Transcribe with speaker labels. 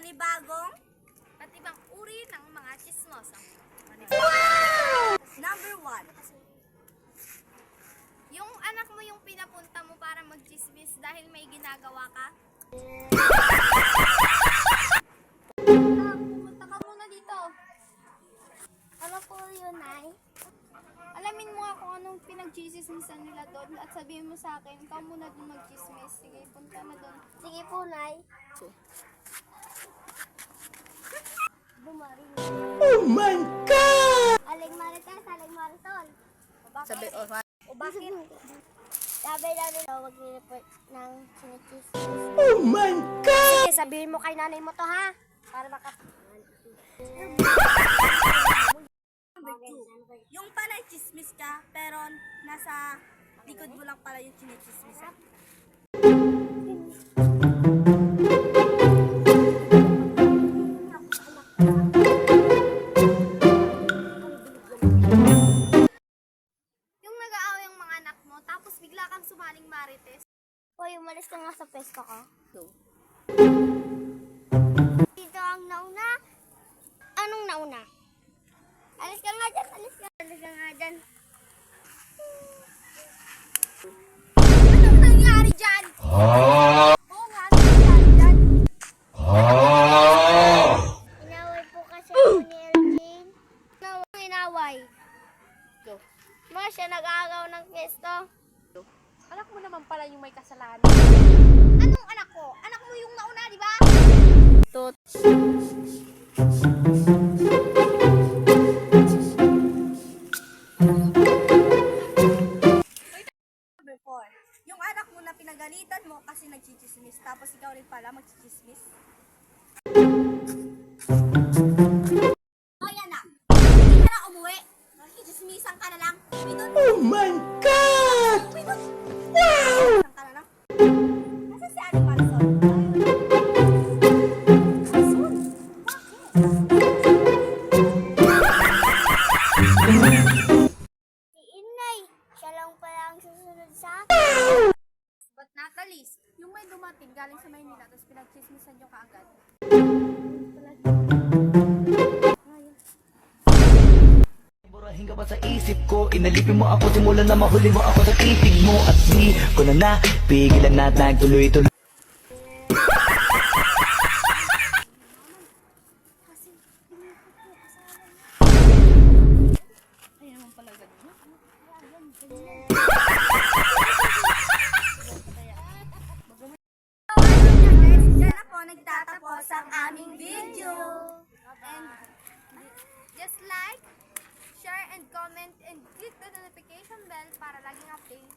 Speaker 1: panibagong
Speaker 2: at ibang uri ng mga chismosa.
Speaker 1: number 1.
Speaker 2: Yung anak mo yung pinapunta mo para magchismis dahil may ginagawa ka? Pumunta ka muna dito.
Speaker 3: Ano po yun, Nay?
Speaker 2: Alamin mo nga kung anong pinagchismisan nila doon at sabihin mo sa akin, ikaw muna doon magchismis. Sige, punta na doon.
Speaker 3: Sige po, Nay. Bumaring.
Speaker 4: Oh my God!
Speaker 3: Aling Marites, Aling Marisol.
Speaker 1: Sabi,
Speaker 3: O bakit? Sabi namin daw mag-report ng sinichismis.
Speaker 4: Oh my God!
Speaker 3: Sige, sabihin mo kay nanay mo to, ha? Para maka...
Speaker 1: number 2. Yung pala chismis ka, pero nasa likod mo lang pala yung chinichismisan.
Speaker 2: Yung nag-aaway ang mga anak mo, tapos bigla kang sumaling marites.
Speaker 3: Hoy, umalis ka nga sa pwesto ko. Dito ang nauna. Anong nauna? Alis ka nga dyan, alis ka. Alis ka nga dyan.
Speaker 2: Anong nangyari dyan? Oo nga, anong nangyari dyan?
Speaker 3: Inaway po kasi ako ni Elgin. Inaway. Mga siya nag-aagaw ng pwesto.
Speaker 2: Anak mo naman pala yung may kasalanan. Anong anak ko? Anak mo yung nauna, di ba?
Speaker 1: Tot. Number 4. Yung anak mo na pinagalitan mo kasi nagchichismis, tapos ikaw rin pala magchichismis. Hoy anak, hindi ka na umuwi. Nakikichismisan ka na lang.
Speaker 4: Oh my God!
Speaker 1: Wow! Ka na lang. Nasa si Aling Marisol? Marisol?
Speaker 3: Si Inay, siya lang pala ang susunod sa akin.
Speaker 2: But Natalie, yung may dumating galing sa Maynila tapos pinagchismisan nyo kaagad.
Speaker 4: Burahin ka ba sa isip ko? Inalipin mo ako, simulan na mahuli mo ako sa titig mo. At di ko na napigilan na nagtuloy-tuloy.
Speaker 2: Ayun naman pala ganun.
Speaker 1: Diyan ako nagtatapos ang aming video.
Speaker 2: And just like, share and comment and click the notification bell para laging update.